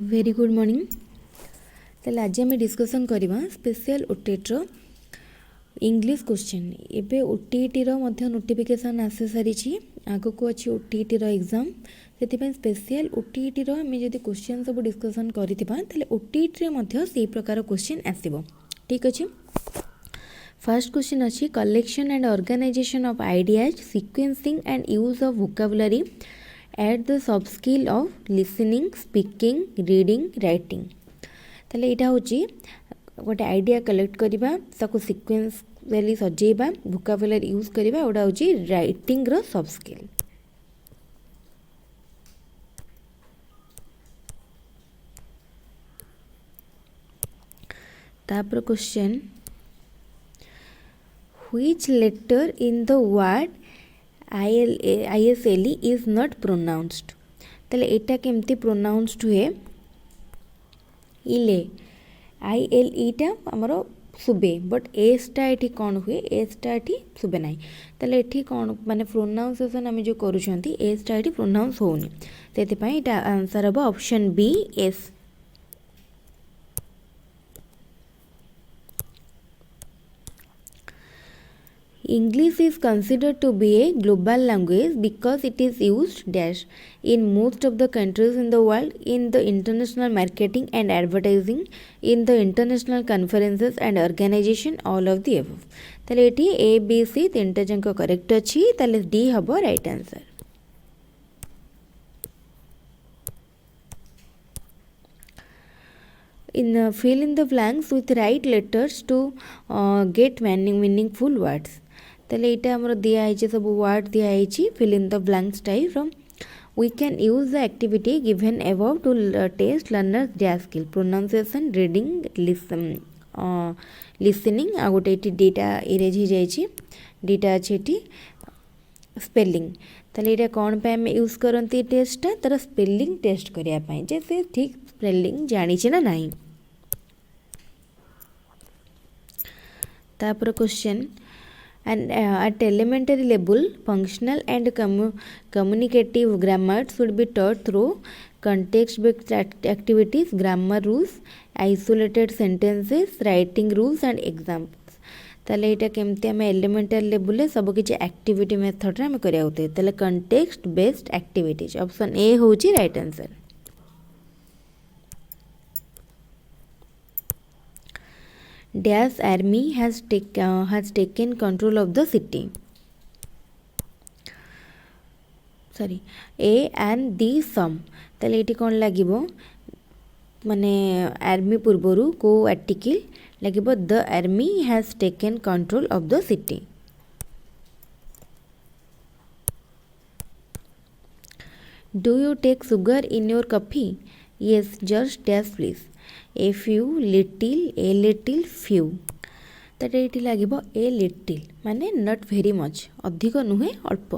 Very good morning. ताले आज आम डिस्कसन करवा स्पेशल ओटेट्र इंग्लिश क्वेश्चन। एबे ओटीईटी नोटिफिकेशन आसी सारी आग को अच्छी ओटीईटी एग्जाम से स्पेशल ओटीईटी आम जब क्वेश्चन सब डिस्कसन करते ओटीईटी से प्रकार क्वेश्चन आसब। ठीक अच्छे। फर्स्ट क्वेश्चन अच्छी collection and organisation of ideas sequencing and use of vocabulary at the sub skill of listening speaking reading writing. ताले यहाँ हूँ गोटे आइडिया कलेक्ट करवा ताको सिक्वेंसली सजेबा वोकाबुलरी यूज करवा गोटा हूँ राइटिंग रो सब स्किल। तापर question which letter in the word ISLE is not pronounced. ताले एटा केमती प्रोनाउंस्ड हुए इले ILE टा हमर सुबे बट एसटा एठी कौन हुए एसटा एठी सुबे नहीं। ताले एठी कौन माने प्रोनाउंसिएशन आम जो करूछंती एसटा एठी प्रोनाउंस होनी सेति पई एटा आंसर हबो ऑप्शन बी एस। English is considered to be a global language because it is used dash in most of the countries in the world, in the international marketing and advertising, in the international conferences and organization, all of the above. ताले eighty A B C तीनटा junk correct अच्छी ताले D हबो right answer. Fill in the blanks with right letters to get meaningful words। ताले इटा हमरो दिया है सब वर्ड दिया है fill in the blanks type from we can use the activity given above to test learners their skill pronunciation reading listening आ गोटे ये डीटा इरेज हो जाए डीटा अच्छे ये स्पेलिंग। ताले इटा कौन पे आम यूज करती टेस्टा तार स्पेलिंग टेस्ट करने जे से ठीक स्पेलिंग जानी ना नहीं। तापर question and at elementary level functional and communicative grammar should be taught through context based activities, grammar rules, isolated sentences, writing rules and examples। ताले इटा केमती आम एलिमेंटरी लेवल सब किसी एक्टिविटी मेथड आम करें ताले context based activities option A हूँ right answer. Dash army has taken control of the city। Sorry A and दी सम ताले ये कौन लगे माने आर्मी पूर्वर को आर्टिकल लगे the army has taken control of the city. Do you take sugar in your coffee yes just dash please a few little few. तो ये लगे ए लिटिल माने नॉट वेरी मच अधिक नुहे अल्प।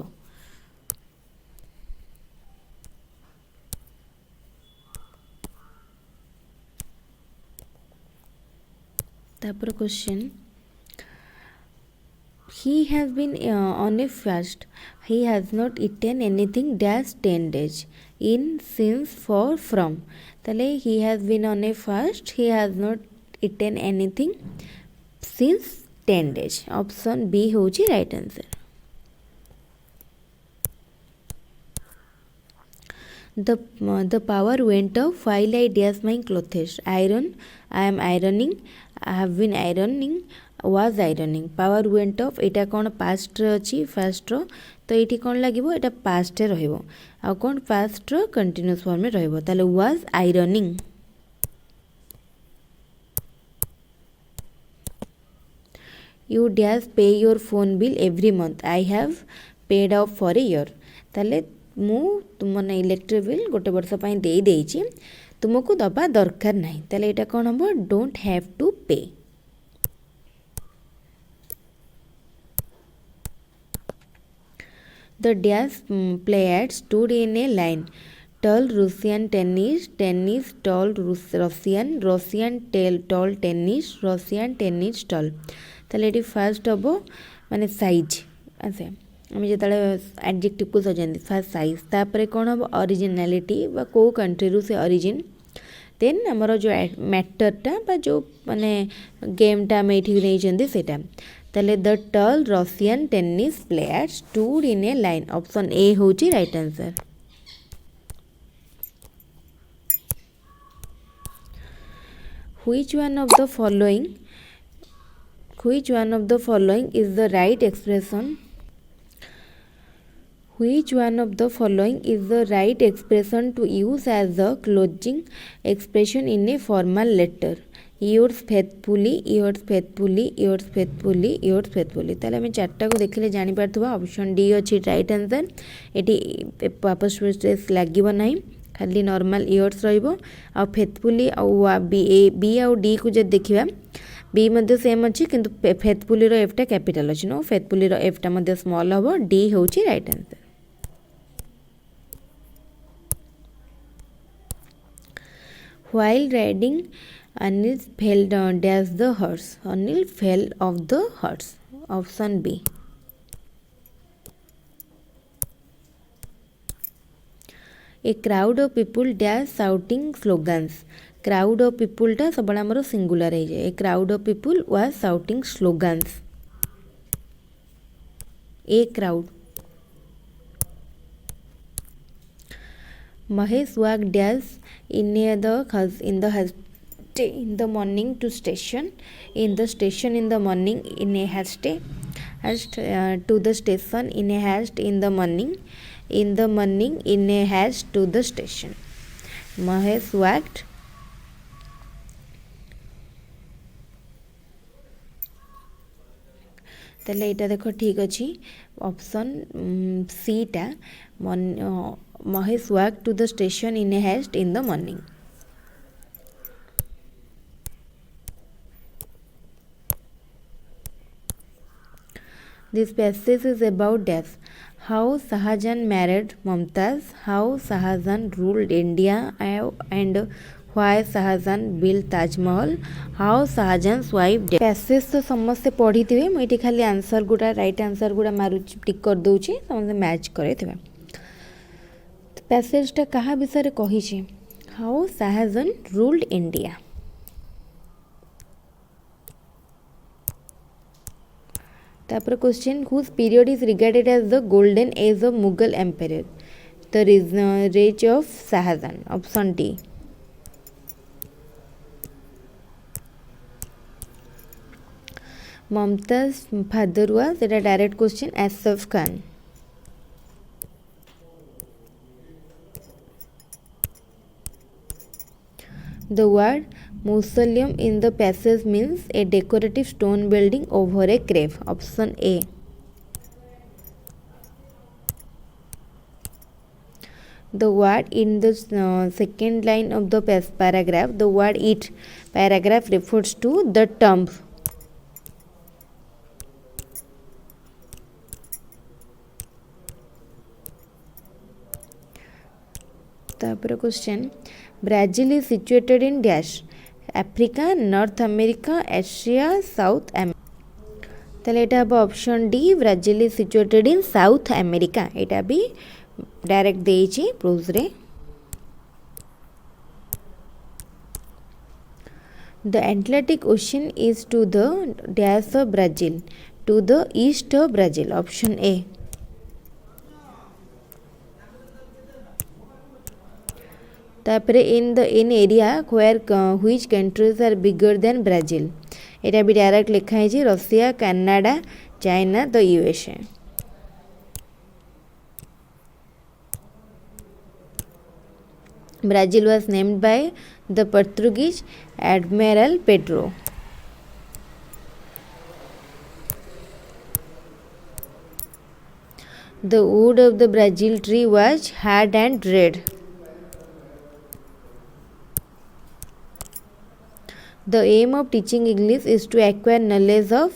तापर question he has been on a fast, he has not eaten anything dash 10 days in since for from। ताले he has been on a fast, he has not eaten anything since 10 days option B होची right answer. the power went off while I dash my clothes iron I am ironing I have been ironing was ironing। Power went of एटा कौन past अच्छी fast रो तो ये कौन लगे यहाँ past रहिबो आ कौन पास्ट रो कंटिन्यूअस फॉर्म में रहिबो ताले वाज आयरनिंग। यू डैश पे your phone bill every month I have paid of for a year. ताले मु तुम इलेक्ट्रिक बिल गोटे वर्ष दे देइछि तुमको दबा दरकार नहीं ताले एटा कौन हम डोंट हैव टू पे। The dash players stood in a line tall Russian tennis tall Russian tall tennis Russian tennis tall। ताले ये फास्ट हम माने साइज आसे आम जो एडजेक्टिव को सजाती फास्ट साइज तापर कौन हम ओरिजिनालिटी कौ कंट्री से ओरिजिन देन आमर जो मैटरटा बा जो माने गेमटा आम ये नहीं सेटा ताले the tall Russian tennis player stood in a line option A होची right answer. Which one of the following is the right expression? Which one of the following is the right expression to use as the closing expression in a formal letter? Yours faithfully, yours faithfully, yours faithfully, yours faithfully। ताले हमें चार्टा को देखले जानी पारथुबा option D अछि right answer. एटी apostrophe stress लागिबो नाही, खाली नॉर्मल इयर्स रहिबो। आ फेथफुली आ बी आउ डी को जे देखिबा बी मध्ये सेम अछि किंतु फेथफुली रो एफ टा कैपिटल अछि नो फेथफुली रो एफ टा मध्ये स्मॉल हबो। डी होची right answer. While riding Anil fell dash the horse. Anil fell off the horse. Option B. A crowd of people dash shouting slogans. Crowd of people टा सब आमर सिंगुलर है जाए। A crowd of people was shouting slogans. A crowd. Mahesh walked dash in the morning to station. In the station in the morning in a haste to the station in a haste in the morning. In the morning in a haste to the station. Mahesh walked ताले एटा देखो ठीक अछि option C टा Mahesh walked to the station in a haste in the morning। This passage is about death. How Shahjahan married Mumtaz, how Shahjahan ruled India and why Shahjahan built Taj Mahal, how Shahjahan's wife died। Passage तो समस्ते पढ़ी थे मुझे खाली answer गुड़ा right answer गुड़ा मारू टिक कर दूची समस्ते मैच करे थे। पैसेजटा कहा विषय कही हाउ शाहजहान रूल्ड इंडिया। तापर question whose period is regarded as the golden age of Mughal empire. The रेज of Shahjahan option D. Mumtaz father हुआ सेटा direct question Asaf Khan. The word mausoleum in the passage means a decorative stone building over a grave. Option A. The word in the second line of the paragraph, the word it paragraph refers to the tomb. तापर question Brazil is situated in dash Africa, North America, Asia, South America। ताले एटा अब option D Brazil is situated in south America. एटा भी direct देइछि proof रे। The Atlantic Ocean is to the dash of Brazil, to the east of Brazil। Option A. तापरे in area where which countries are bigger than Brazil. एटा भी direct लिखा है Russia, Canada, China, the USA. Brazil was named by the Portuguese Admiral Pedro। The wood of the Brazil tree was hard and red। The aim of teaching English is to acquire knowledge of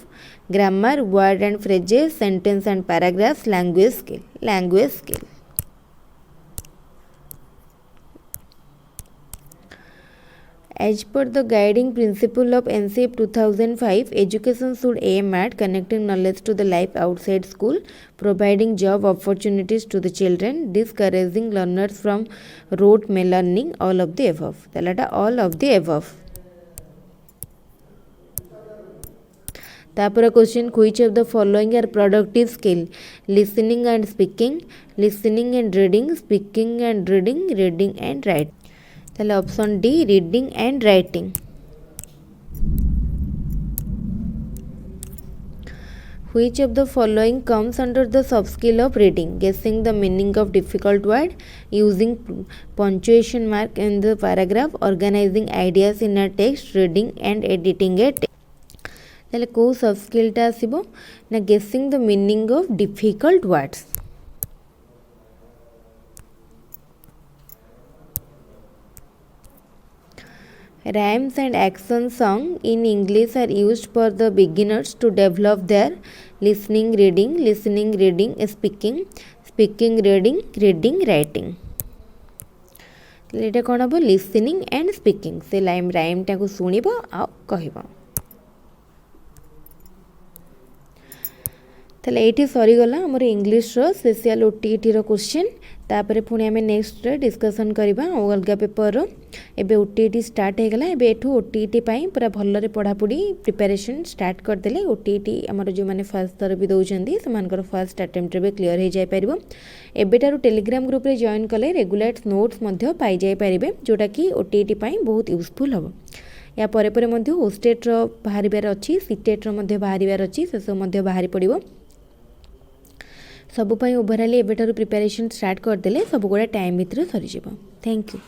grammar, word and phrases, sentence and paragraphs, language skill। Language skill। As per the guiding principle of NCEP 2005, education should aim at connecting knowledge to the life outside school, providing job opportunities to the children, discouraging learners from rote learning, all of the above. That all of the above. तापर question which of the following are productive skill? Listening and speaking, listening and reading, speaking and reading, reading and writing. ताले option D reading and writing. Which of the following comes under the sub skill of reading? Guessing the meaning of difficult word, using punctuation mark in the paragraph, organizing ideas in a text, reading and editing a text. ताले को सब स्किलटा आसीबो ना गेसिंग the meaning of difficult words. Rhymes and action song in English are used for the beginners to develop their listening, reading, speaking, reading, writing. एटा कौन हम listening and speaking से rhyme टाक शुणब आ कह. ताले ये सरीगला आमर इंग्लीश स्पेशल ओटीटी क्वेश्चन. तापर पुणी आम नेक्स्ट डिस्कसन करवा अलग पेपर एबे ओटीटी स्टार्ट हो गला. एबे एठू ओटीटी पूरा भलरे पढ़ापढ़ी प्रिपेरेसन स्टार्ट करदे. ओटीटी आमर जो मैंने फर्स्ट थर भी दौरान से फर्स्ट अटेम्प्ट भी क्लीयर हो जापर. एबेटारू टेलीग्राम ग्रुप रे जॉइन कले रेगुलर नोट्स पाई जाई पारिबे जोटा कि ओटीटी बहुत यूजफुल हम. या परे परे मध्य ओस्टेट बाहर अच्छी सीटेट बाहर अच्छी से सब बाहरी पड़ो. सबुपाई ओभरअली एबेटारू प्रिपेरेसन स्टार्ट करदे सब गुड़ा टाइम भितर सरीज. Thank you.